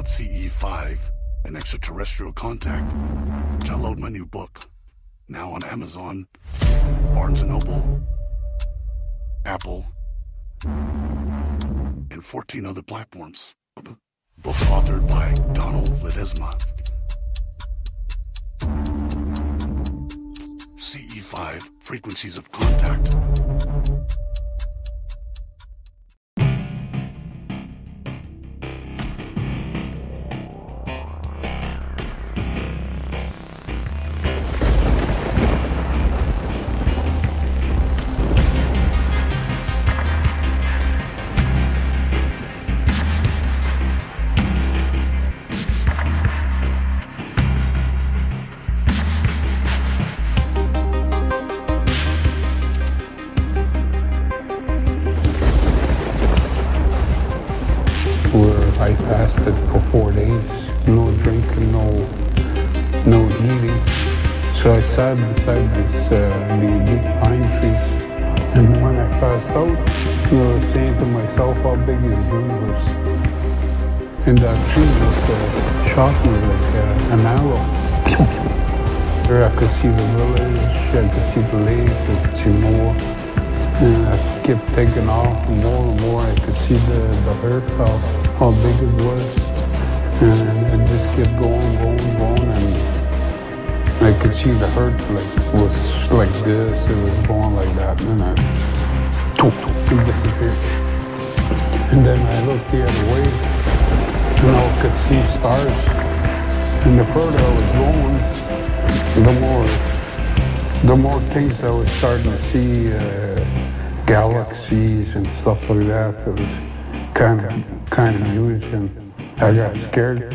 CE5, an extraterrestrial contact. Download my new book, now on Amazon, Barnes & Noble, Apple, and 14 other platforms. Book authored by Donald Ledesma. CE5, Frequencies of Contact. I fasted for 4 days, no drinking, no eating. So I sat beside these big pine trees, and when I passed out, I was saying to myself, how big is the universe? And that tree just shot me like an arrow. There I could see the village, I could see the lake, I could see more. And I kept taking off more and more. I could see the herd, how big it was. And it just kept going, and I could see the herd was like this, it was going like that, and it disappeared. And then I looked the other way, and I could see stars. And the further I was going, the more things I was starting to see, galaxies and stuff like that. It was kind of huge, and I got scared.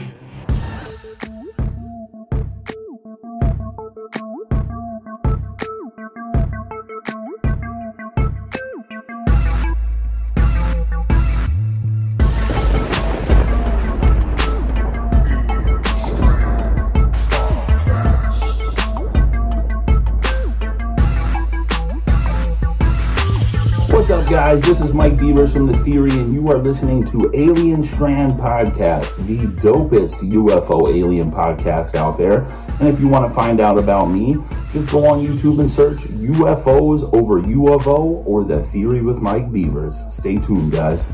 What's up, guys? This is Mike Beavers from The Theory, and you are listening to Alien Strand Podcast, the dopest UFO alien podcast out there. And if you want to find out about me, just go on YouTube and search UFOs over UFO or The Theory with Mike Beavers. Stay tuned, guys.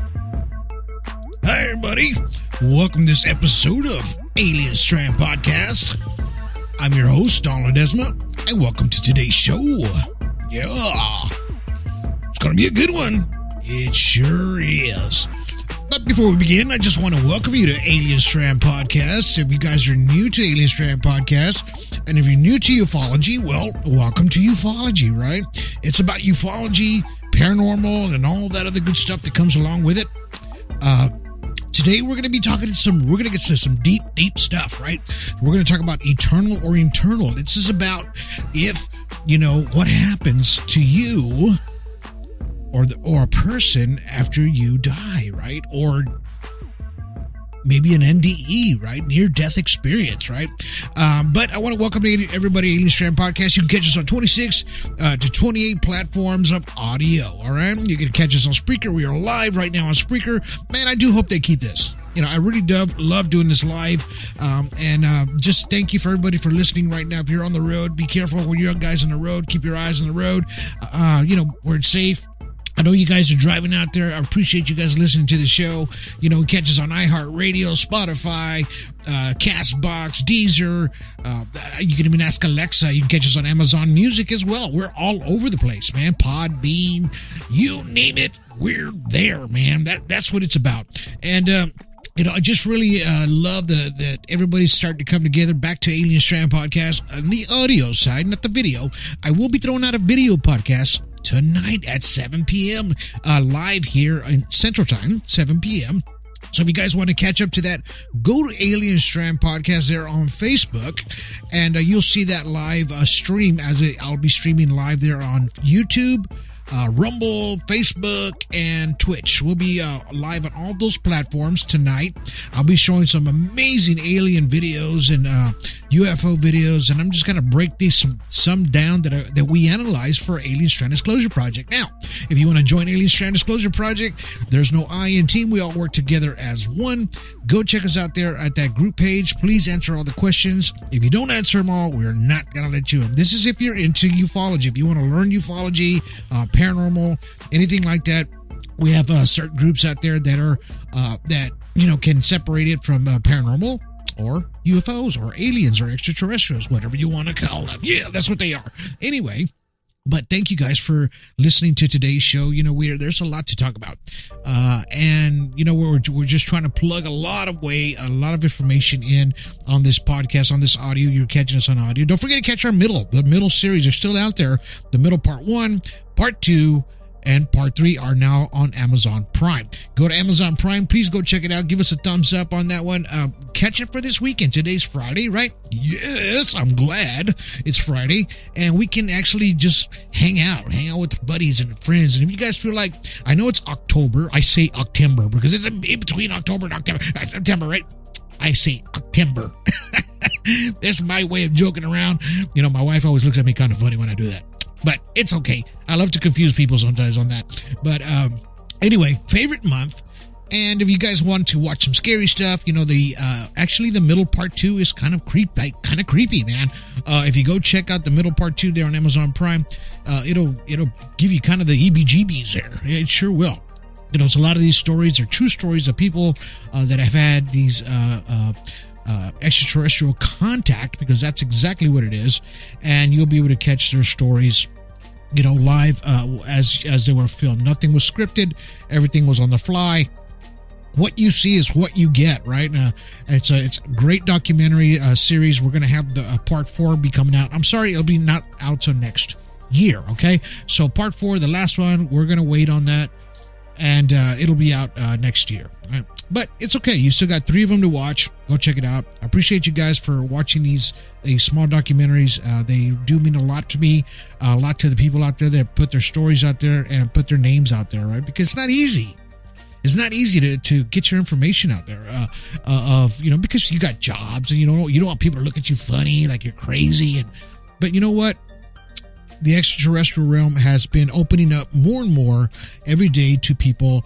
Hi, everybody. Welcome to this episode of Alien Strand Podcast. I'm your host, Donald Ledesma, and welcome to today's show. Yeah. Gonna be a good one. It sure is. But before we begin, I just want to welcome you to Alien Strand Podcast. If you guys are new to Alien Strand Podcast, and if you're new to ufology, well, welcome to ufology, right? It's about ufology, paranormal, and all that other good stuff that comes along with it. Today we're going to be talking we're going to get to some deep stuff, right? We're going to talk about eternal or internal. This is about what happens to you or a person after you die, right? Or maybe an NDE, right? Near-death experience, right? But I want to welcome everybody to Alien Strand Podcast. You can catch us on 26 to 28 platforms of audio, all right? You can catch us on Spreaker. We are live right now on Spreaker. Man, I do hope they keep this. I really love doing this live, and just thank you for everybody for listening right now. If you're on the road, be careful when you're guys on the road. Keep your eyes on the road. Where it's safe. I know you guys are driving out there. I appreciate you guys listening to the show. Catch us on iHeartRadio, Spotify, CastBox, Deezer. You can even ask Alexa. You can catch us on Amazon Music as well. We're all over the place, man. Podbean, you name it, we're there, man. That's what it's about. And I just really love that everybody's starting to come together back to Alien Strand Podcast on the audio side, not the video. I will be throwing out a video podcast tonight at 7 p.m. Live here in Central Time, 7 p.m. So if you guys want to catch up to that, go to Alien Strand Podcast there on Facebook, and you'll see that live stream I'll be streaming live there on YouTube, Rumble, Facebook, and Twitch. We'll be live on all those platforms tonight. I'll be showing some amazing alien videos and UFO videos, and I'm just going to break these some down that we analyzed for Alien Strand Disclosure Project. Now, if you want to join Alien Strand Disclosure Project, there's no I in team. We all work together as one. Go check us out there at that group page. Please answer all the questions. If you don't answer them all, we're not going to let you in. This is if you're into ufology. If you want to learn ufology, paranormal, anything like that, we have certain groups out there that are that can separate it from paranormal or UFOs or aliens or extraterrestrials, whatever you want to call them. Yeah, that's what they are. Anyway, but thank you guys for listening to today's show. There's a lot to talk about, and we're just trying to plug a lot of information in on this podcast, on this audio. You're catching us on audio. Don't forget to catch the middle series are still out there. The middle part 1, part 2, and part 3 are now on Amazon Prime. Go to Amazon Prime. Please go check it out. Give us a thumbs up on that one. Catch it for this weekend. Today's Friday, right? Yes, I'm glad it's Friday. And we can actually just hang out with buddies and friends. And if you guys feel like, I know it's October. I say October because it's in between October and October. September, right? I say October. That's my way of joking around. My wife always looks at me kind of funny when I do that. But it's okay. I love to confuse people sometimes on that. But anyway, favorite month. And if you guys want to watch some scary stuff, actually the middle part 2 is kind of creepy, man. If you go check out the middle part 2 there on Amazon Prime, it'll give you kind of the EBGBs there. It sure will. A lot of these stories are true stories of people that have had these extraterrestrial contact, because that's exactly what it is, and you'll be able to catch their stories live as they were filmed. Nothing was scripted, everything was on the fly. What you see is what you get, right? It's a great documentary series. We're going to have the part 4 be coming out. I'm sorry, it'll be not out till next year, okay? So part 4, the last one, we're going to wait on that, and it'll be out next year, right? But it's okay. You still got 3 of them to watch. Go check it out. I appreciate you guys for watching these small documentaries. They do mean a lot to me, a lot to the people out there that put their stories out there and put their names out there, right? Because it's not easy. It's not easy to get your information out there because you got jobs and you don't want people to look at you funny, like you're crazy. But you know what? The extraterrestrial realm has been opening up more and more every day to people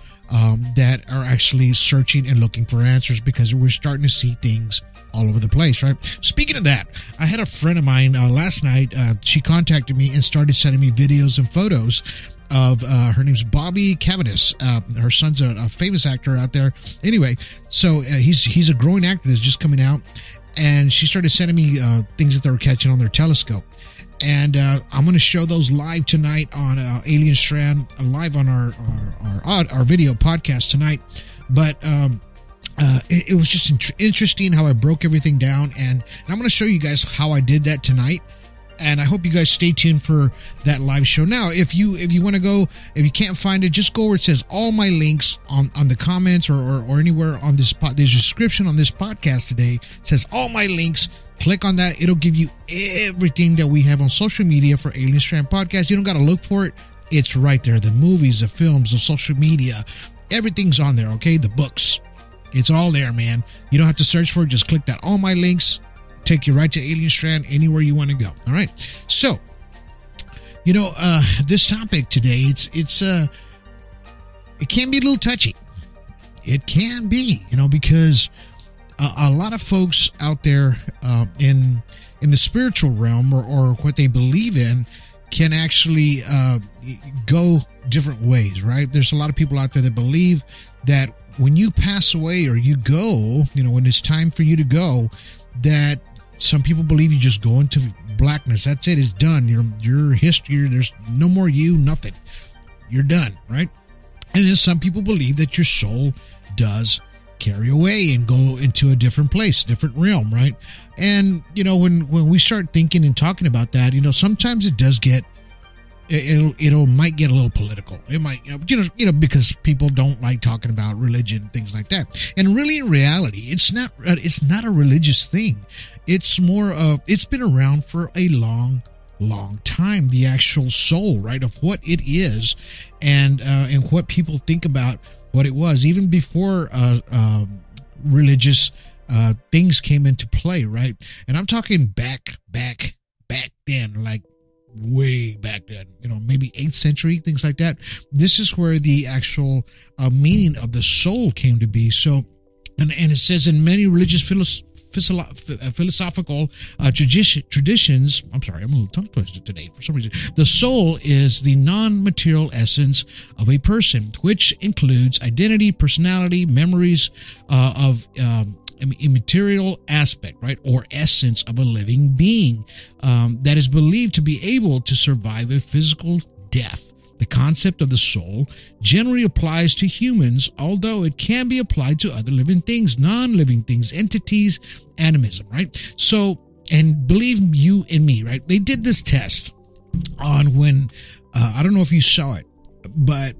that are actually searching and looking for answers, because we're starting to see things all over the place, right? Speaking of that, I had a friend of mine last night. She contacted me and started sending me videos and photos of her name's Bobby Cavanis. Her son's a famous actor out there. Anyway, so he's a growing actor that's just coming out, and she started sending me things that they were catching on their telescope. And I'm going to show those live tonight on Alien Strand, live on our video podcast tonight. But it was just interesting how I broke everything down, and I'm going to show you guys how I did that tonight. And I hope you guys stay tuned for that live show. Now, if you want to go, if you can't find it, just go where it says all my links on the comments or anywhere on this there's a description on this podcast today. It says all my links. Click on that. It'll give you everything that we have on social media for Alien Strand Podcast. You don't got to look for it. It's right there. The movies, the films, the social media, everything's on there, okay? The books. It's all there, man. You don't have to search for it. Just click that. All my links take you right to Alien Strand, anywhere you want to go. All right. So, this topic today, it can be a little touchy. It can be, because a lot of folks out there in the spiritual realm or what they believe in can actually go different ways, right? There's a lot of people out there that believe that when you pass away or you go, when it's time for you to go, that some people believe you just go into blackness. That's it. It's done. Your history, there's no more you, nothing. You're done, right? And then some people believe that your soul does carry away and go into a different place, different realm, right? And when we start thinking and talking about that, sometimes it does get might get a little political. It might, because people don't like talking about religion, things like that. And really, in reality, it's not a religious thing. It's more of, it's been around for a long long time, the actual soul, right, of what it is, and what people think about what it was, even before religious things came into play, right? And I'm talking back then, like way back then, maybe 8th century, things like that. This is where the actual meaning of the soul came to be. So, and it says in many religious philosophical traditions, I'm sorry, I'm a little tongue twisted today for some reason. The soul is the non-material essence of a person, which includes identity, personality, memories of immaterial aspect, right, or essence of a living being that is believed to be able to survive a physical death. The concept of the soul generally applies to humans, although it can be applied to other living things, non-living things, entities, animism, right? So, and believe you and me, right? They did this test on when, I don't know if you saw it, but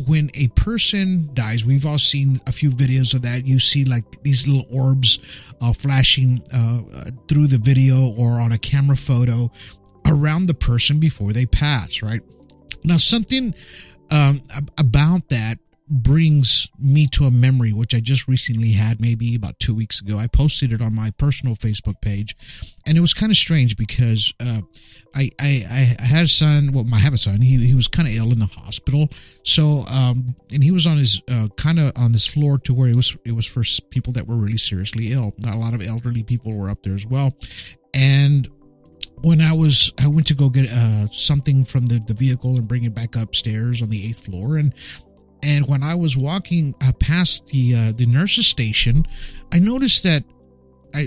when a person dies, we've all seen a few videos of that. You see like these little orbs flashing through the video or on a camera photo around the person before they pass, right? Now, something about that brings me to a memory, which I just recently had, maybe about 2 weeks ago. I posted it on my personal Facebook page, and it was kind of strange because I had a son. Well, I have a son. He was kind of ill in the hospital. So, and he was on his kind of on this floor to where it was for people that were really seriously ill. A lot of elderly people were up there as well, and when I went to go get something from the vehicle and bring it back upstairs on the 8th floor, and when I was walking past the nurse's station, I noticed that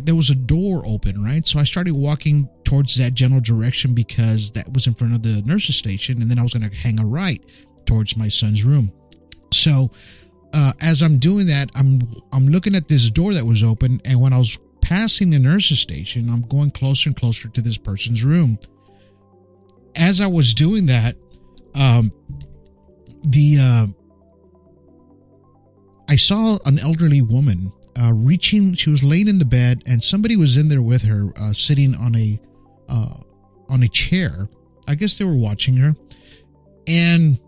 there was a door open, right? So I started walking towards that general direction because that was in front of the nurse's station, and then I was going to hang a right towards my son's room. So as I'm doing that, I'm looking at this door that was open, and when I was passing the nurse's station, I'm going closer and closer to this person's room. As I was doing that, I saw an elderly woman reaching. She was laying in the bed, and somebody was in there with her, sitting on a chair. I guess they were watching her, and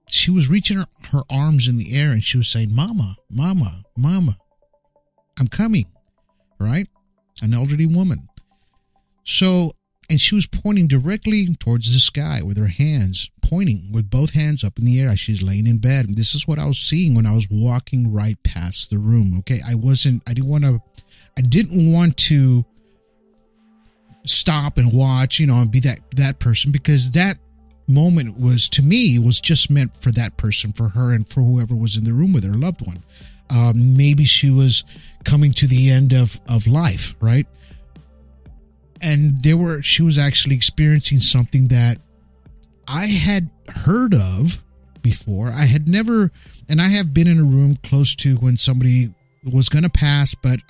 she was reaching her arms in the air, and she was saying, "Mama, Mama, Mama, I'm coming," right? An elderly woman. So, and she was pointing directly towards the sky with her hands, pointing with both hands up in the air as she's laying in bed. And this is what I was seeing when I was walking right past the room. Okay. I didn't want to stop and watch, and be that person, because that moment was, to me, was just meant for that person, for her, and for whoever was in the room with her loved one. Maybe she was coming to the end of life, right? And she was actually experiencing something that I had heard of before. I had never, and I have been in a room close to when somebody was going to pass, but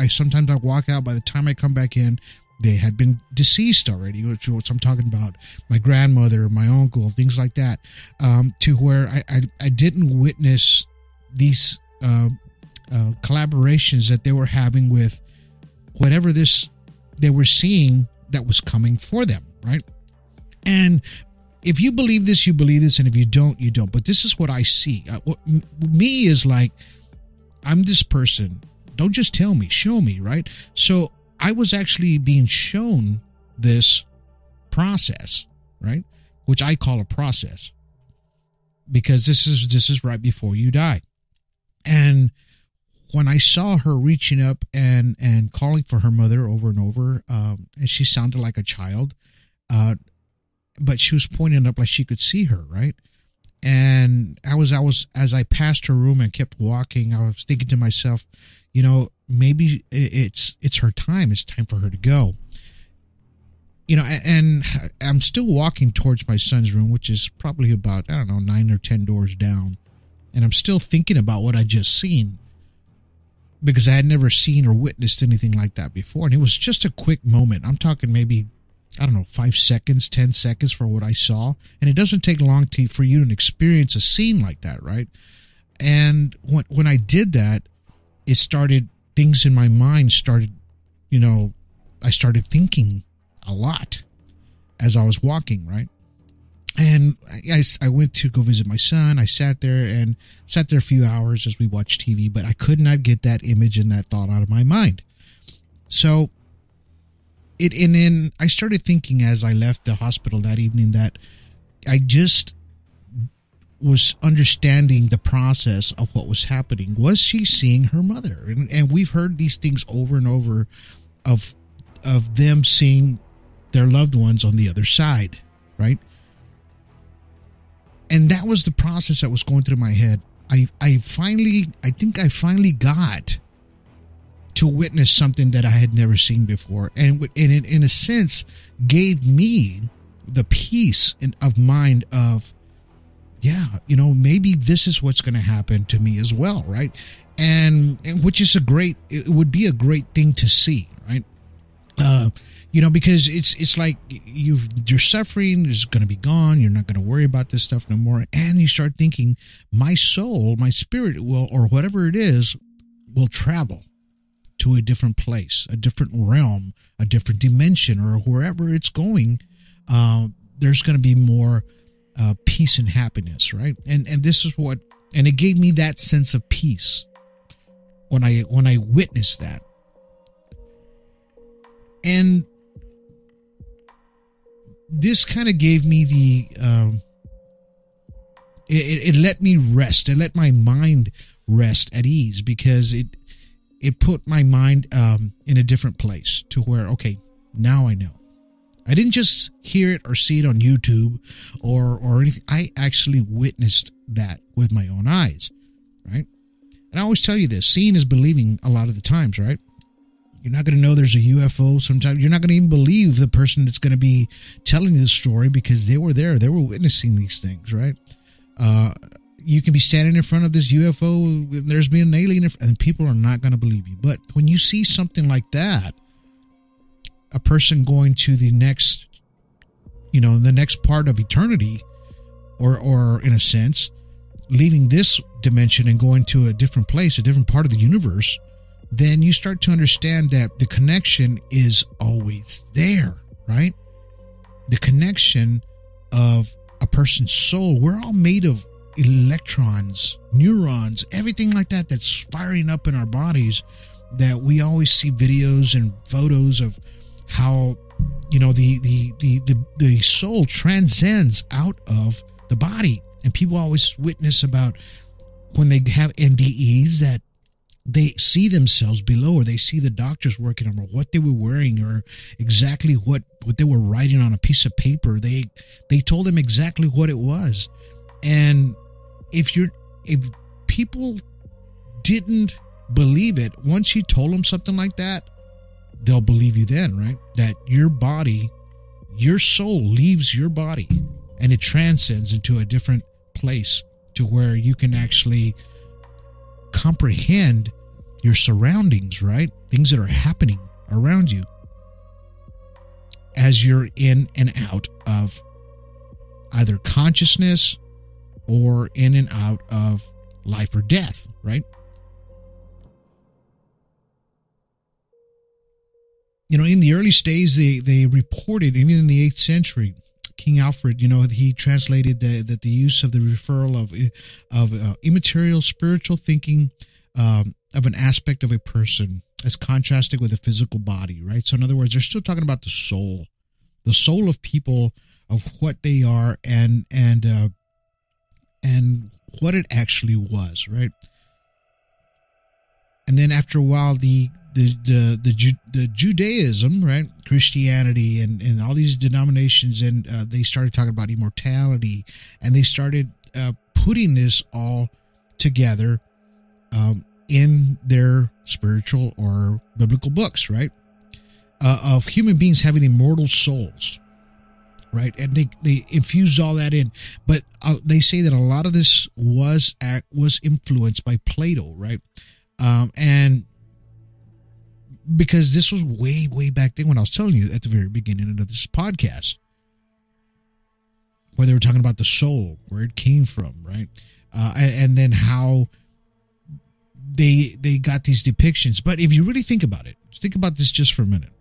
sometimes I walk out. By the time I come back in, they had been deceased already, which I'm talking about my grandmother, my uncle, things like that, to where I didn't witness these collaborations that they were having with whatever they were seeing that was coming for them, right? And if you believe this, you believe this, and if you don't, you don't. But this is what I see. Me is like, I'm this person. Don't just tell me, show me, right? So I was actually being shown this process, right? Which I call a process, because this is right before you die. And when I saw her reaching up and calling for her mother over and over, and she sounded like a child, but she was pointing up like she could see her, right? And as I passed her room and kept walking, I was thinking to myself, maybe it's her time. It's time for her to go. And I'm still walking towards my son's room, which is probably about, 9 or 10 doors down. And I'm still thinking about what I just seen, because I had never seen or witnessed anything like that before. And it was just a quick moment. I'm talking maybe, 5 seconds, 10 seconds for what I saw. And it doesn't take long for you to experience a scene like that, right? And when I did that, things in my mind started, I started thinking a lot as I was walking, right? And I went to go visit my son. I sat there a few hours as we watched TV, but I could not get that image and that thought out of my mind. So I started thinking as I left the hospital that evening that I just was understanding the process of what was happening. Was she seeing her mother? And we've heard these things over and over of them seeing their loved ones on the other side, right? And that was the process that was going through my head. I think I finally got to witness something that I had never seen before. And in a sense, gave me the peace of mind of, yeah, maybe this is what's going to happen to me as well, right? And which is it would be a great thing to see, right? Because it's like your suffering is going to be gone. You're not going to worry about this stuff no more. And you start thinking, my soul, my spirit or whatever it is, will travel to a different place, a different realm, a different dimension, or wherever it's going. There's going to be more peace and happiness, right? And this is and it gave me that sense of peace when I witnessed that. And this kind of gave me it let me rest. It let my mind rest at ease, because it put my mind in a different place to where, okay, now I know. I didn't just hear it or see it on YouTube or anything. I actually witnessed that with my own eyes, right? And I always tell you this, seeing is believing a lot of the times, right? You're not going to know there's a UFO sometimes. You're not going to even believe the person that's going to be telling you the story, because they were there. They were witnessing these things, right? You can be standing in front of this UFO, and there's been an alien, and people are not going to believe you. But when you see something like that, a person going to the next part of eternity, or in a sense, leaving this dimension and going to a different place, a different part of the universe, then you start to understand that the connection is always there, right? The connection of a person's soul. We're all made of electrons, neurons, everything like that that's firing up in our bodies, that we always see videos and photos of how, the soul transcends out of the body. And people always witness about when they have NDEs that they see themselves below, or they see the doctors working on, or what they were wearing, or exactly what they were writing on a piece of paper. They told them exactly what it was. And if people didn't believe it, once you told them something like that, they'll believe you then, right? That your body, your soul leaves your body and it transcends into a different place to where you can actually comprehend your surroundings, right? Things that are happening around you as you're in and out of either consciousness or in and out of life or death, right? In the early days, they reported, even in the 8th century, King Alfred, he translated that the use of the referral of immaterial spiritual thinking of an aspect of a person as contrasted with a physical body, right? So in other words, they're still talking about the soul of people, of what they are, and what it actually was, right? And then after a while, the Judaism, right, Christianity, and all these denominations, and they started talking about immortality, and they started putting this all together in their spiritual or biblical books, right, of human beings having immortal souls, right, and they infused all that in. But they say that a lot of this was influenced by Plato, right, and because this was way back then when I was telling you at the very beginning of this podcast, where they were talking about the soul, where it came from, right? And then how they got these depictions. But if you really think about it, think about this just for a minute.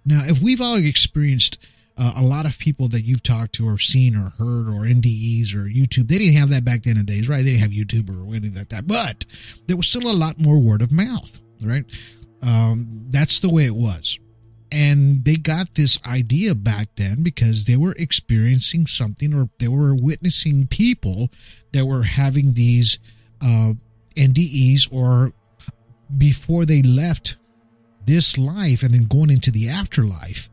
Now, if we've all experienced a lot of people that you've talked to or seen or heard or NDEs or YouTube, they didn't have that back then in the days, right? They didn't have YouTube or anything like that, but there was still a lot more word of mouth, right? That's the way it was. And they got this idea back then because they were experiencing something, or they were witnessing people that were having these NDEs, or before they left this life and then going into the afterlife,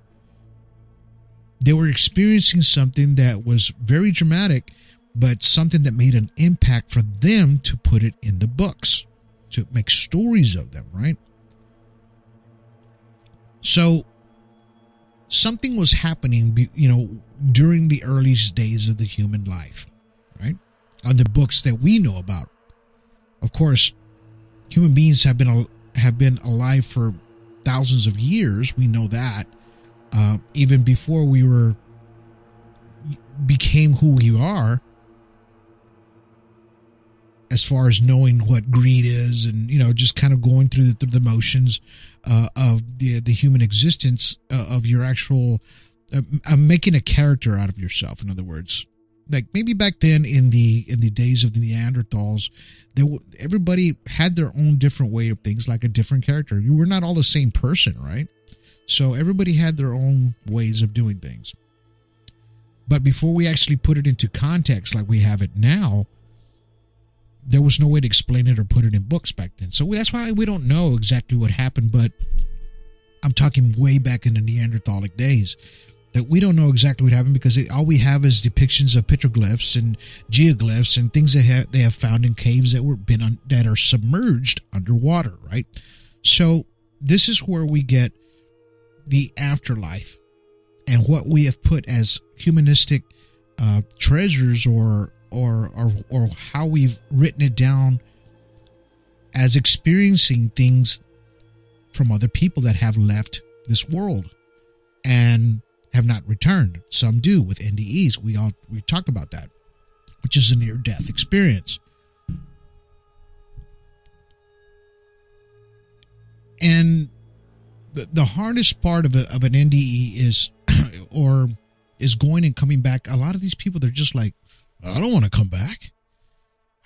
they were experiencing something that was very dramatic, but something that made an impact for them to put it in the books, to make stories of them, right? So something was happening, during the earliest days of the human life, right? On the books that we know about. Of course, human beings have been alive for thousands of years. We know that. Even before we became who we are, as far as knowing what greed is, and just kind of going through the motions of the human existence, of your actual making a character out of yourself. In other words, like maybe back then in the days of the Neanderthals, everybody had their own different way of things, like a different character. You were not all the same person, right? So everybody had their own ways of doing things. But before we actually put it into context like we have it now, there was no way to explain it or put it in books back then. So that's why we don't know exactly what happened, but I'm talking way back in the Neanderthalic days, that we don't know exactly what happened, because all we have is depictions of petroglyphs and geoglyphs and things that they have found in caves that are submerged underwater, right? So this is where we get the afterlife and what we have put as humanistic treasures, or how we've written it down as experiencing things from other people that have left this world and have not returned. Some do with NDEs. We talk about that, which is a near-death experience. And the hardest part of an NDE is is going and coming back. A lot of these people, they're just like, I don't want to come back.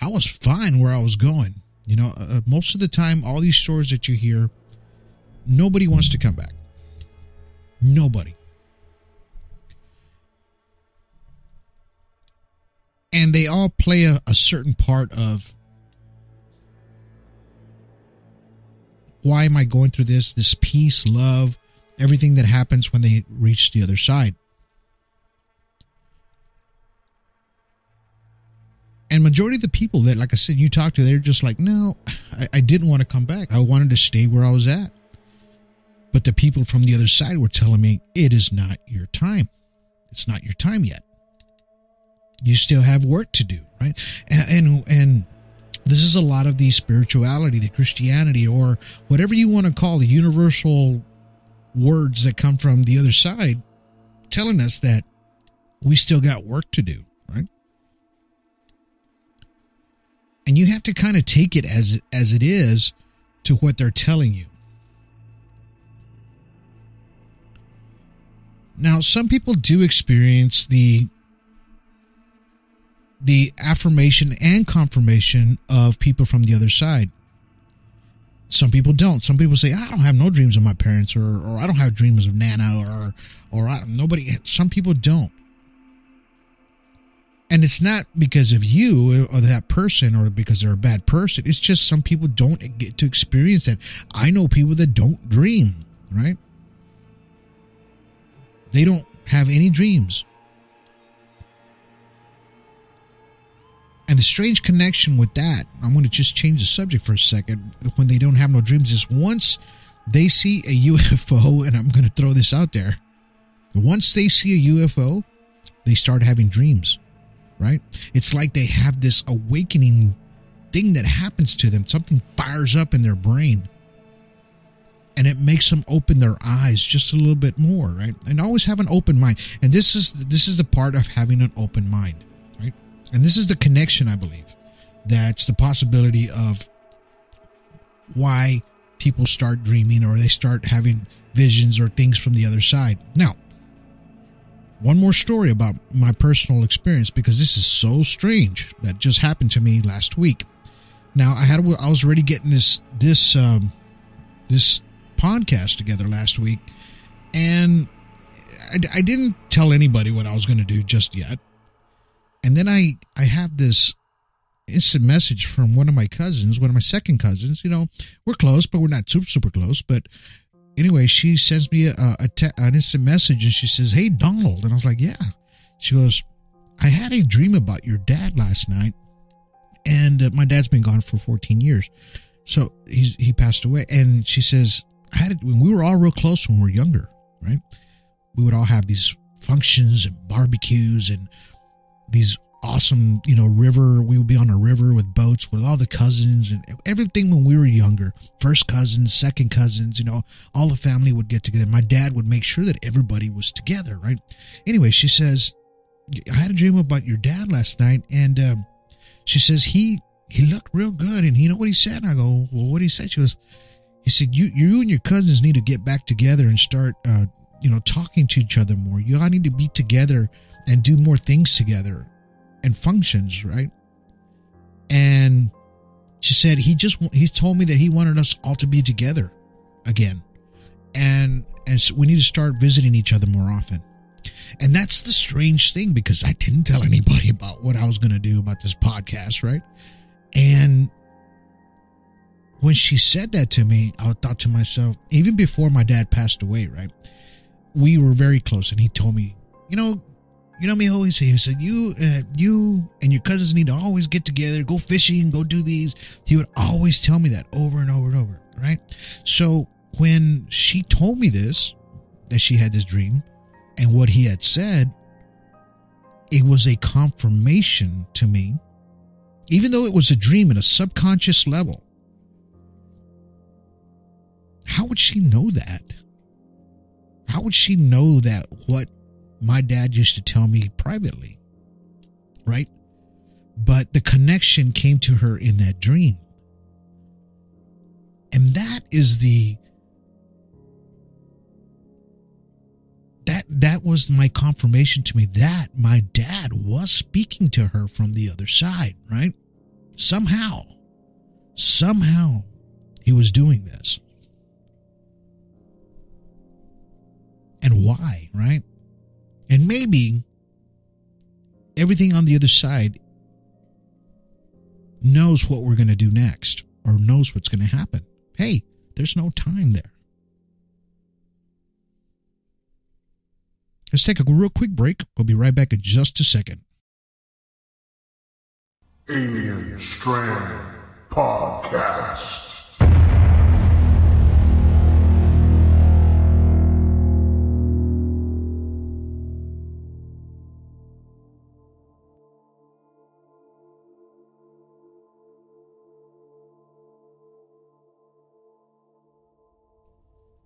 I was fine where I was going. Most of the time, all these stories that you hear, nobody wants to come back. Nobody. And they all play a certain part of, why am I going through this peace, love, everything that happens when they reach the other side. And majority of the people that, like I said, you talk to, they're just like, no, I didn't want to come back. I wanted to stay where I was at. But the people from the other side were telling me, it is not your time. It's not your time yet. You still have work to do, right? And this is a lot of the spirituality, the Christianity, or whatever you want to call the universal words that come from the other side, telling us that we still got work to do, right? And you have to kind of take it as it is to what they're telling you. Now, some people do experience the affirmation and confirmation of people from the other side. Some people don't. Some people say, I don't have no dreams of my parents, or I don't have dreams of Nana, or nobody. Some people don't. And it's not because of you or that person, or because they're a bad person. It's just some people don't get to experience that. I know people that don't dream, right? They don't have any dreams. And the strange connection with that, I'm going to just change the subject for a second, when they don't have no dreams, is once they see a UFO, and I'm going to throw this out there, once they see a UFO, they start having dreams, right? It's like they have this awakening thing that happens to them. Something fires up in their brain, and it makes them open their eyes just a little bit more, right? And always have an open mind. And this is the part of having an open mind, right? And this is the connection, I believe. That's the possibility of why people start dreaming, or they start having visions or things from the other side. Now, one more story about my personal experience, because this is so strange that just happened to me last week. Now, I was already getting this podcast together last week, and I didn't tell anybody what I was going to do just yet. And then I have this instant message from one of my cousins, one of my second cousins. You know, we're close, but we're not super close. But anyway, she sends me an instant message, and she says, "Hey, Donald." And I was like, "Yeah." She goes, "I had a dream about your dad last night." And my dad's been gone for 14 years. So he passed away. And she says, when we were all real close when we were younger, right? We would all have these functions and barbecues and these awesome, river. We would be on a river with boats with all the cousins and everything when we were younger. First cousins, second cousins, all the family would get together. My dad would make sure that everybody was together, right? Anyway, she says, "I had a dream about your dad last night." And she says, he looked real good. And you know what he said? And I go, "Well, what did he say?" She goes, he said, you and your cousins need to get back together and start, talking to each other more. You all need to be together and do more things together and functions, right? And she said, he told me that he wanted us all to be together again. And so we need to start visiting each other more often. And that's the strange thing, because I didn't tell anybody about what I was going to do about this podcast, right? And when she said that to me, I thought to myself, even before my dad passed away, right? We were very close, and he told me, mijo, he said, you and your cousins need to always get together, go fishing, go do these. He would always tell me that over and over and over, right? So when she told me this, that she had this dream, and what he had said, it was a confirmation to me, even though it was a dream at a subconscious level. How would she know that? How would she know that what my dad used to tell me privately, right? But the connection came to her in that dream. And that is that was my confirmation to me that my dad was speaking to her from the other side, right? Somehow he was doing this. And why, right? And maybe everything on the other side knows what we're going to do next, or knows what's going to happen. Hey, there's no time there. Let's take a real quick break. We'll be right back in just a second. Alien Strand Podcast.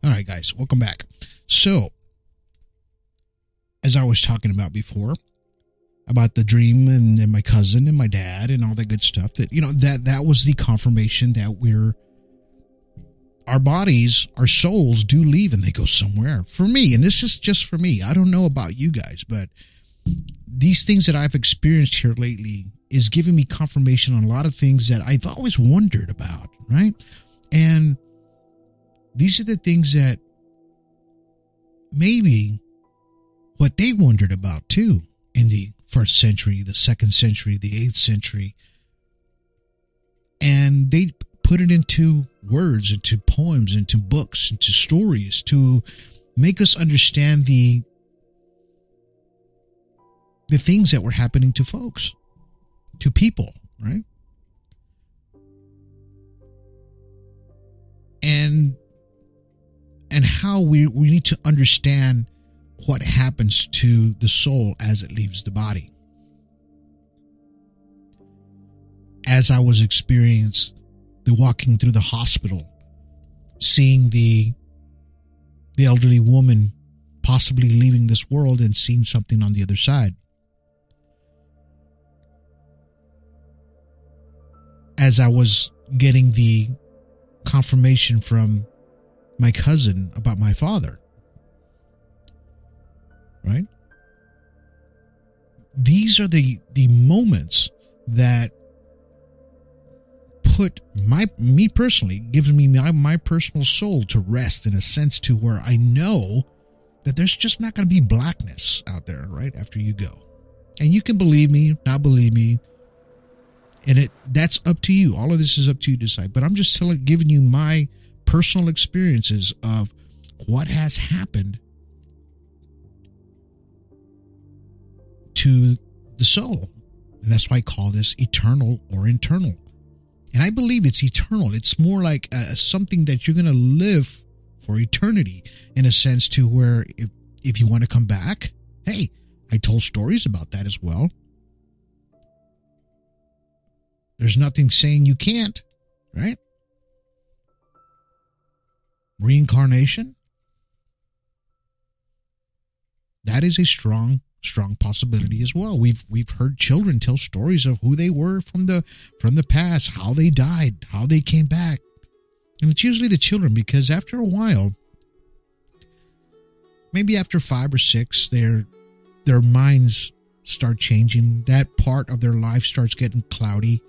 All right, guys, welcome back. So, as I was talking about before, about the dream and my cousin and my dad and all that good stuff, that, that was the confirmation that our bodies, our souls do leave and they go somewhere. For me, and this is just for me, I don't know about you guys, but these things that I've experienced here lately is giving me confirmation on a lot of things that I've always wondered about, right? And these are the things that maybe what they wondered about too in the 1st century, the 2nd century, the 8th century. And they put it into words, into poems, into books, into stories to make us understand the things that were happening to folks, to people, right? And how we need to understand what happens to the soul as it leaves the body. As I was experiencing the walking through the hospital, seeing the elderly woman possibly leaving this world and seeing something on the other side. As I was getting the confirmation from my cousin about my father. Right? These are the moments that put me personally, gives me my personal soul to rest, in a sense, to where I know that there's just not going to be blackness out there right after you go. And you can believe me, not believe me, and that's up to you. All of this is up to you to decide. But I'm just giving you my personal experiences of what has happened to the soul. And that's why I call this eternal or internal. And I believe it's eternal. It's more like something that you're going to live for eternity, in a sense, to where if you want to come back, hey, I told stories about that as well. There's nothing saying you can't, right? Reincarnation, that is a strong possibility as well. We've heard children tell stories of who they were from the past, how they died, how they came back. And it's usually the children, because after a while, maybe after 5 or 6, their minds start changing. That part of their life starts getting cloudy,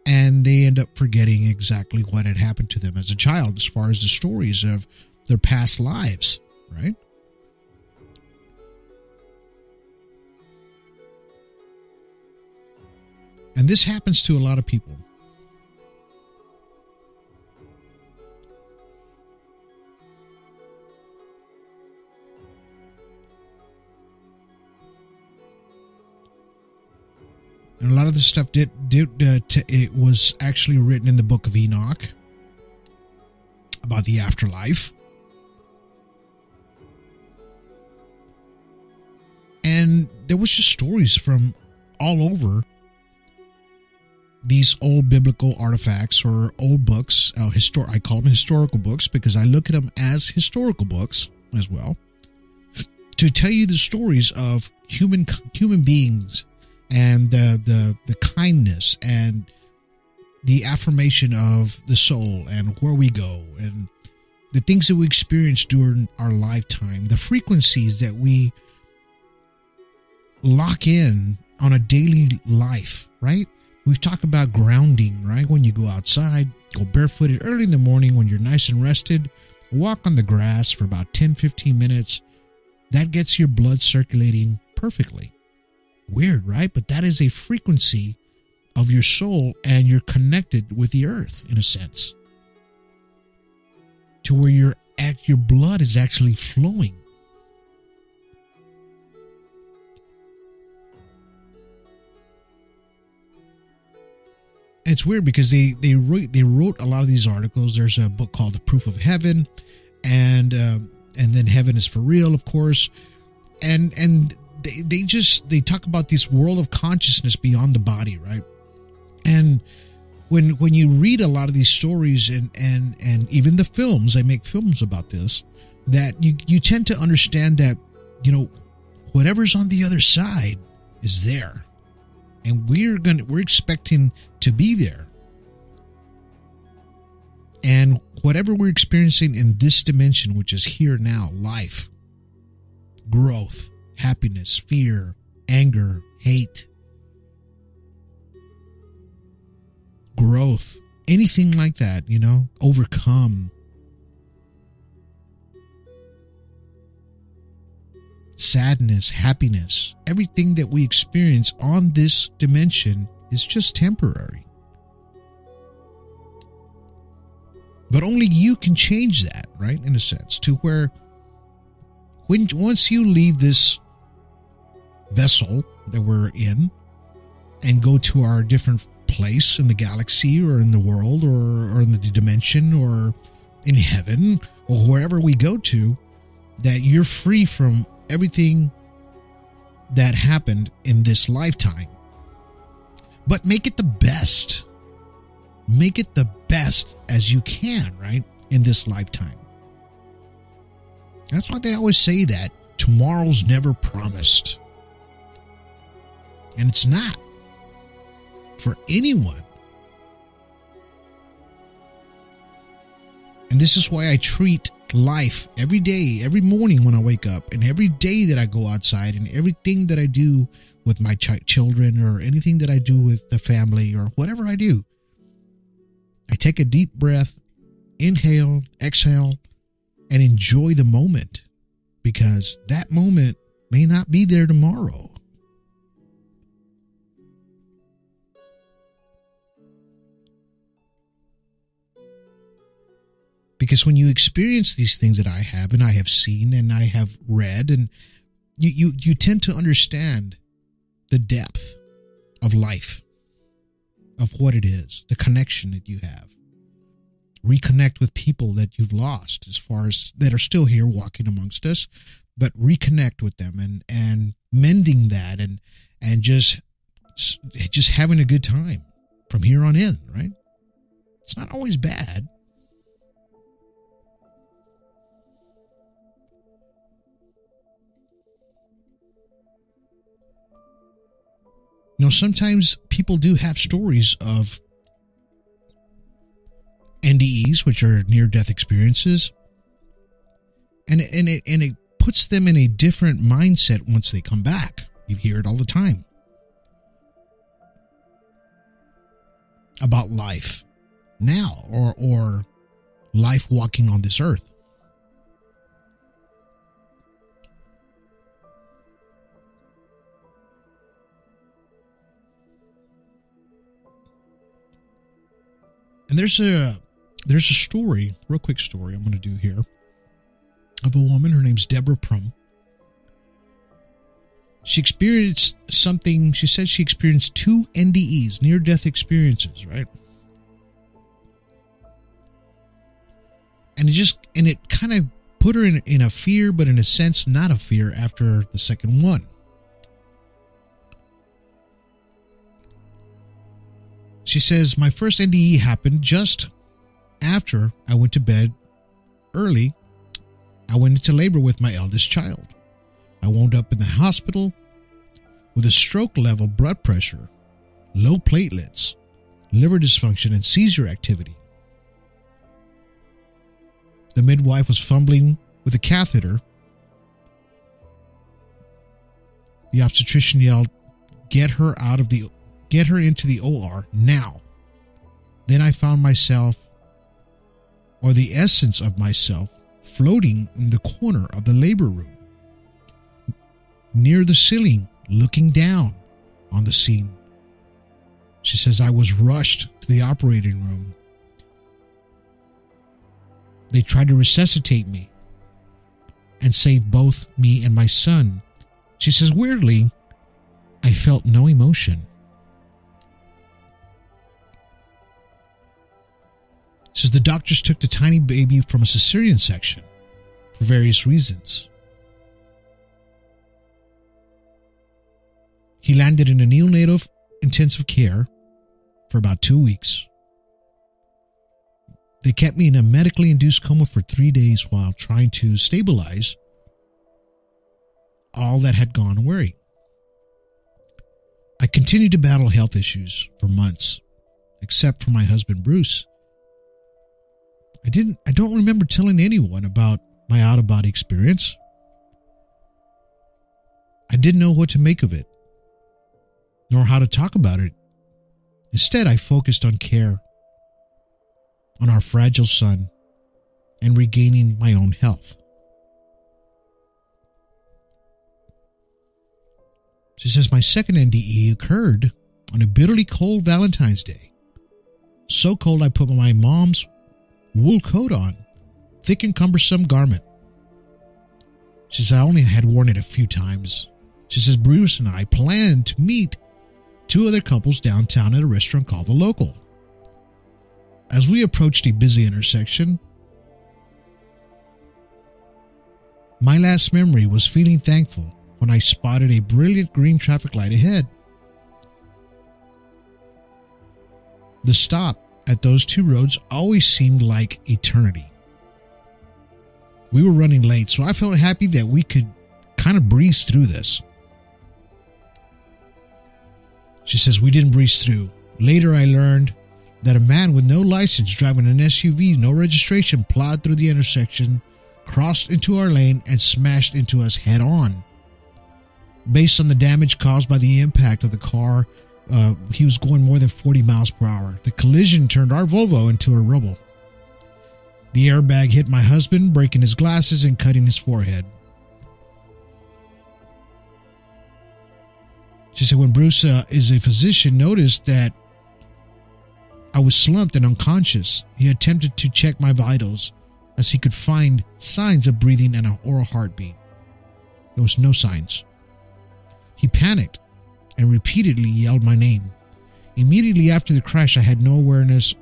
and they end up forgetting exactly what had happened to them as a child, as far as the stories of their past lives, right? And this happens to a lot of people. And a lot of this stuff it was actually written in the book of Enoch about the afterlife. And there was just stories from all over these old biblical artifacts or old books. I call them historical books because I look at them as historical books as well, to tell you the stories of human beings, and the kindness and the affirmation of the soul, and where we go, and the things that we experience during our lifetime, the frequencies that we lock in on a daily life, right? We've talked about grounding, right? When you go outside, go barefooted early in the morning when you're nice and rested, walk on the grass for about 10-15 minutes. That gets your blood circulating perfectly. Weird, right? But that is a frequency of your soul, and you're connected with the earth in a sense, to where your blood is actually flowing. It's weird because they wrote a lot of these articles. There's a book called The Proof of Heaven, and then Heaven is for Real, of course, and they talk about this world of consciousness beyond the body, right? And when you read a lot of these stories and even the films, they make films about this, that you tend to understand that, whatever's on the other side is there, and we're expecting to be there. And whatever we're experiencing in this dimension, which is here now, life, growth, happiness, fear, anger, hate, growth, anything like that, overcome, sadness, happiness, everything that we experience on this dimension is just temporary. But only you can change that, right? In a sense, to where once you leave this vessel that we're in and go to our different place in the galaxy or in the world or in the dimension or in heaven or wherever we go to, that you're free from everything that happened in this lifetime. But make it the best. Make it the best as you can, right? In this lifetime. That's why they always say that tomorrow's never promised. And it's not for anyone. And this is why I treat life every day, every morning when I wake up, and every day that I go outside, and everything that I do with my children, or anything that I do with the family, or whatever I do. I take a deep breath, inhale, exhale, and enjoy the moment, because that moment may not be there tomorrow. Because when you experience these things that I have, and I have seen, and I have read, and you tend to understand the depth of life, of what it is, the connection that you have. Reconnect with people that you've lost, as far as that are still here walking amongst us, but reconnect with them, and mending that, and just having a good time from here on in, right? It's not always bad. Now, sometimes people do have stories of NDEs, which are near-death experiences, and it puts them in a different mindset once they come back. You hear it all the time about life now, or life walking on this earth. And there's a story, real quick story I'm going to do here, of a woman. Her name's Deborah Prum. She experienced something. She said she experienced 2 NDEs, near-death experiences, right? And it kind of put her in a fear, but in a sense, not a fear after the second one. She says, my first NDE happened just after I went to bed early. I went into labor with my eldest child. I wound up in the hospital with a stroke-level blood pressure, low platelets, liver dysfunction, and seizure activity. The midwife was fumbling with a catheter. The obstetrician yelled, get her into the OR now. Then I found myself, or the essence of myself, floating in the corner of the labor room, near the ceiling, looking down on the scene. She says, I was rushed to the operating room. They tried to resuscitate me and save both me and my son. She says, weirdly, I felt no emotion. Says the doctors took the tiny baby from a cesarean section for various reasons. He landed in a neonatal intensive care for about 2 weeks. They kept me in a medically induced coma for 3 days while trying to stabilize all that had gone awry. I continued to battle health issues for months, except for my husband Bruce. I don't remember telling anyone about my out-of-body experience. I didn't know what to make of it, nor how to talk about it. Instead, I focused on care, on our fragile son, and regaining my own health. She says my second NDE occurred on a bitterly cold Valentine's Day. So cold I put my mom's wool coat on, thick and cumbersome garment. She says I only had worn it a few times. She says Bruce and I planned to meet 2 other couples downtown at a restaurant called The Local. As we approached a busy intersection, my last memory was feeling thankful when I spotted a brilliant green traffic light ahead. The stop at those 2 roads always seemed like eternity. We were running late, so I felt happy that we could kind of breeze through this. She says we didn't breeze through. Later I learned that a man with no license driving an SUV, no registration, plowed through the intersection crossed into our lane and smashed into us head on. Based on the damage caused by the impact of the car, he was going more than 40 miles per hour. The collision turned our Volvo into a rubble. The airbag hit my husband, breaking his glasses and cutting his forehead. She said, when Bruce is a physician, noticed that I was slumped and unconscious. He attempted to check my vitals as he could find signs of breathing or a heartbeat. There was no signs. He panicked and repeatedly yelled my name. Immediately after the crash, I had no awareness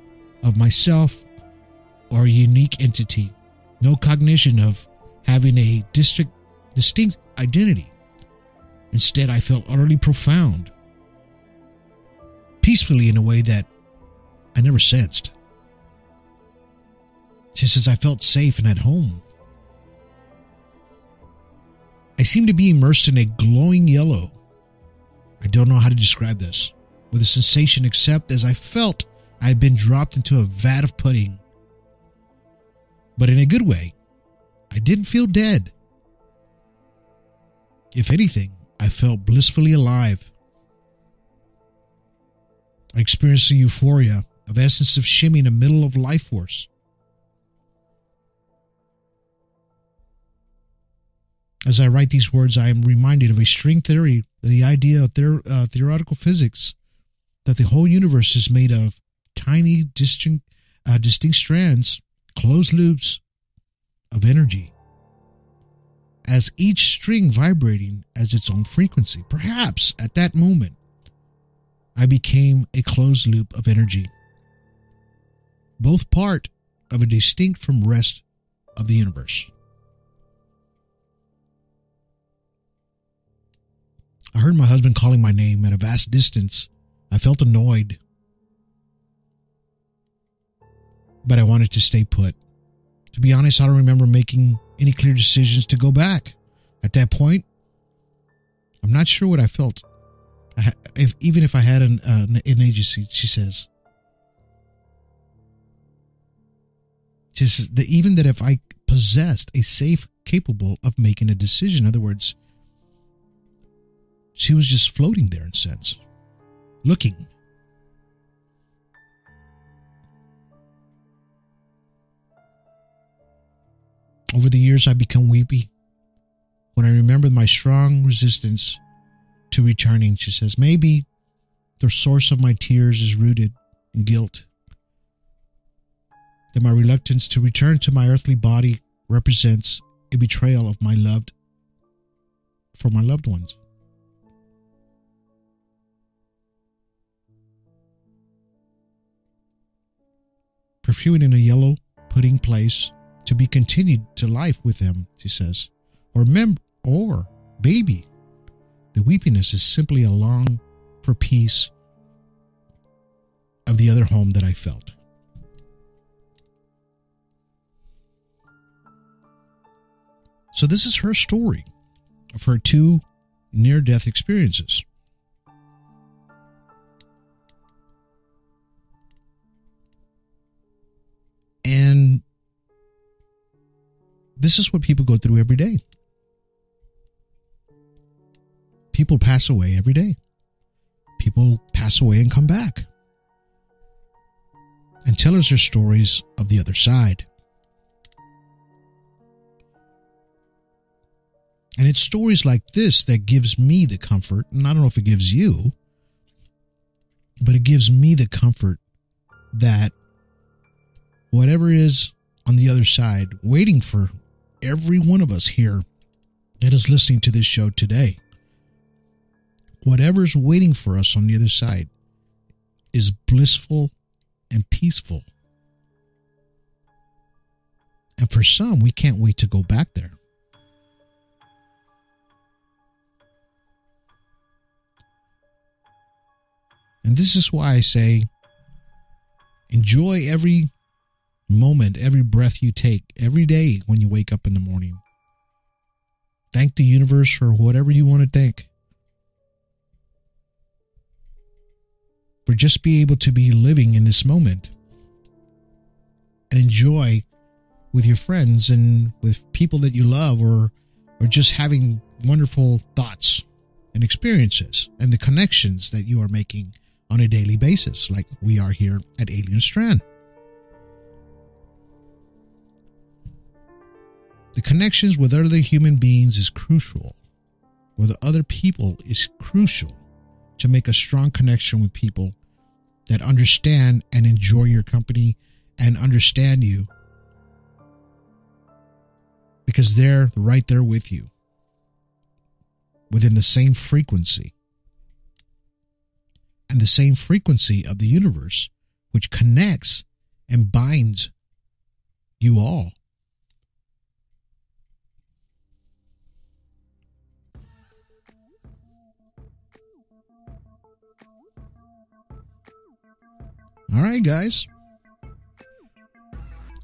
of myself or a unique entity, no cognition of having a distinct identity. Instead, I felt utterly profound, peacefully in a way that I never sensed. She says, I felt safe and at home. I seemed to be immersed in a glowing yellow. I don't know how to describe this, with a sensation except as I felt I had been dropped into a vat of pudding. But in a good way. I didn't feel dead. If anything, I felt blissfully alive. I experienced the euphoria of essence of shimmy in the middle of life force. As I write these words, I am reminded of a string theory, the idea of theoretical physics, that the whole universe is made of tiny, distinct strands, closed loops of energy, as each string vibrating as its own frequency. Perhaps at that moment, I became a closed loop of energy, both part of a distinct from rest of the universe. I heard my husband calling my name at a vast distance. I felt annoyed, but I wanted to stay put. To be honest, I don't remember making any clear decisions to go back. At that point, I'm not sure what I felt, even if I had an agency, she says. She says that even that if I possessed a safe capable of making a decision, in other words, she was just floating there in a sense, looking. Over the years, I've become weepy when I remember my strong resistance to returning. She says, maybe the source of my tears is rooted in guilt. That my reluctance to return to my earthly body represents a betrayal of my loved ones. Perfuming in a yellow pudding place to be continued to life with them, she says. Or baby, the weepiness is simply a long for peace of the other home that I felt. So this is her story of her two near-death experiences. And this is what people go through every day. People pass away every day. People pass away and come back and tell us their stories of the other side. And it's stories like this that gives me the comfort, and I don't know if it gives you, but it gives me the comfort that whatever is on the other side, waiting for every one of us here that is listening to this show today, whatever's waiting for us on the other side is blissful and peaceful. And for some, we can't wait to go back there. And this is why I say, enjoy every moment, every breath you take, every day when you wake up in the morning. Thank the universe for whatever you want to thank. For just be able to be living in this moment and enjoy with your friends and with people that you love, or just having wonderful thoughts and experiences and the connections that you are making on a daily basis, like we are here at Alien Strand. The connections with other human beings is crucial. With other people is crucial to make a strong connection with people that understand and enjoy your company and understand you, because they're right there with you within the same frequency, and the same frequency of the universe, which connects and binds you all. All right, guys.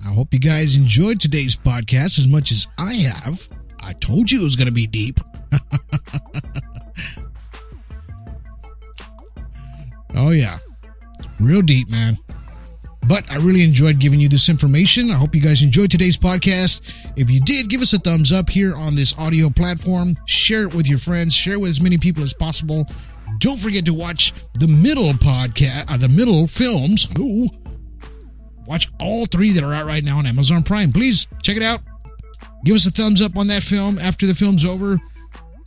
I hope you guys enjoyed today's podcast as much as I have. I told you it was going to be deep. Oh, yeah. Real deep, man. But I really enjoyed giving you this information. I hope you guys enjoyed today's podcast. If you did, give us a thumbs up here on this audio platform. Share it with your friends. Share it with as many people as possible. Don't forget to watch the middle podcast, the middle films. Ooh. Watch all 3 that are out right now on Amazon Prime. Please check it out. Give us a thumbs up on that film. After the film's over,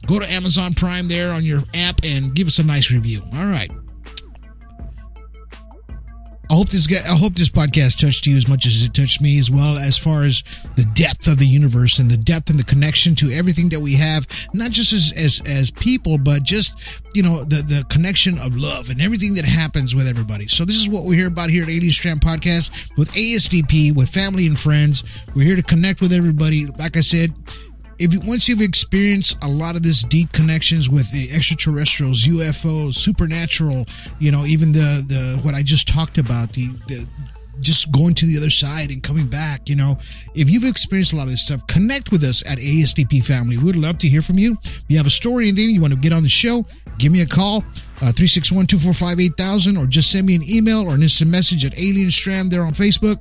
go to Amazon Prime there on your app and give us a nice review. All right. I hope this podcast touched you as much as it touched me, as well, as far as the depth of the universe and the depth and the connection to everything that we have, not just as people, but just, the connection of love and everything that happens with everybody. So this is what we're here about here at Alien Strand Podcast with ASDP, with family and friends. We're here to connect with everybody. Like I said, once you've experienced a lot of this deep connections with the extraterrestrials, UFOs, supernatural, even the what I just talked about, the just going to the other side and coming back, if you've experienced a lot of this stuff, connect with us at ASDP Family. We'd love to hear from you. If you have a story, anything you want to get on the show, give me a call, 361-245-8000, or just send me an email or an instant message at Alien Strand there on Facebook.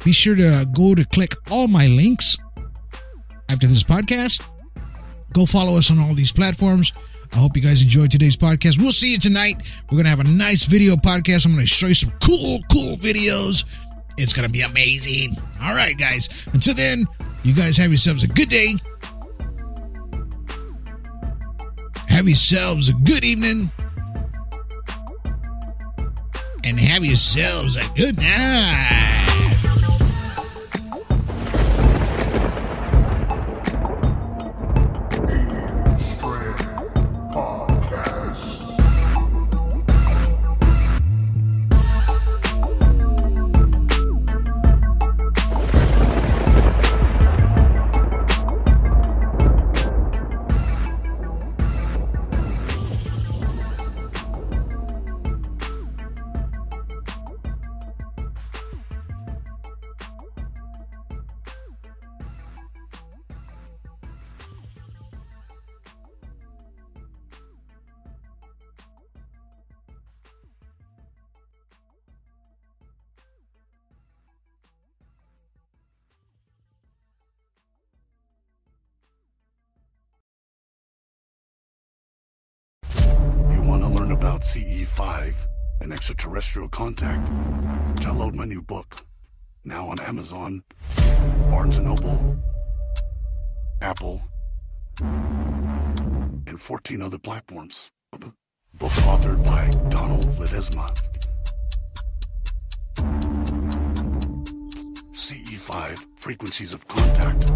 Be sure to go to click all my links after this podcast. Go follow us on all these platforms. I hope you guys enjoyed today's podcast. We'll see you tonight. We're going to have a nice video podcast. I'm going to show you some cool videos. It's going to be amazing. All right, guys. Until then, you guys have yourselves a good day. Have yourselves a good evening. And have yourselves a good night. About CE5, an extraterrestrial contact. Download my new book, now on Amazon, Barnes & Noble, Apple, and 14 other platforms. Book authored by Donald Ledesma. CE5, Frequencies of Contact.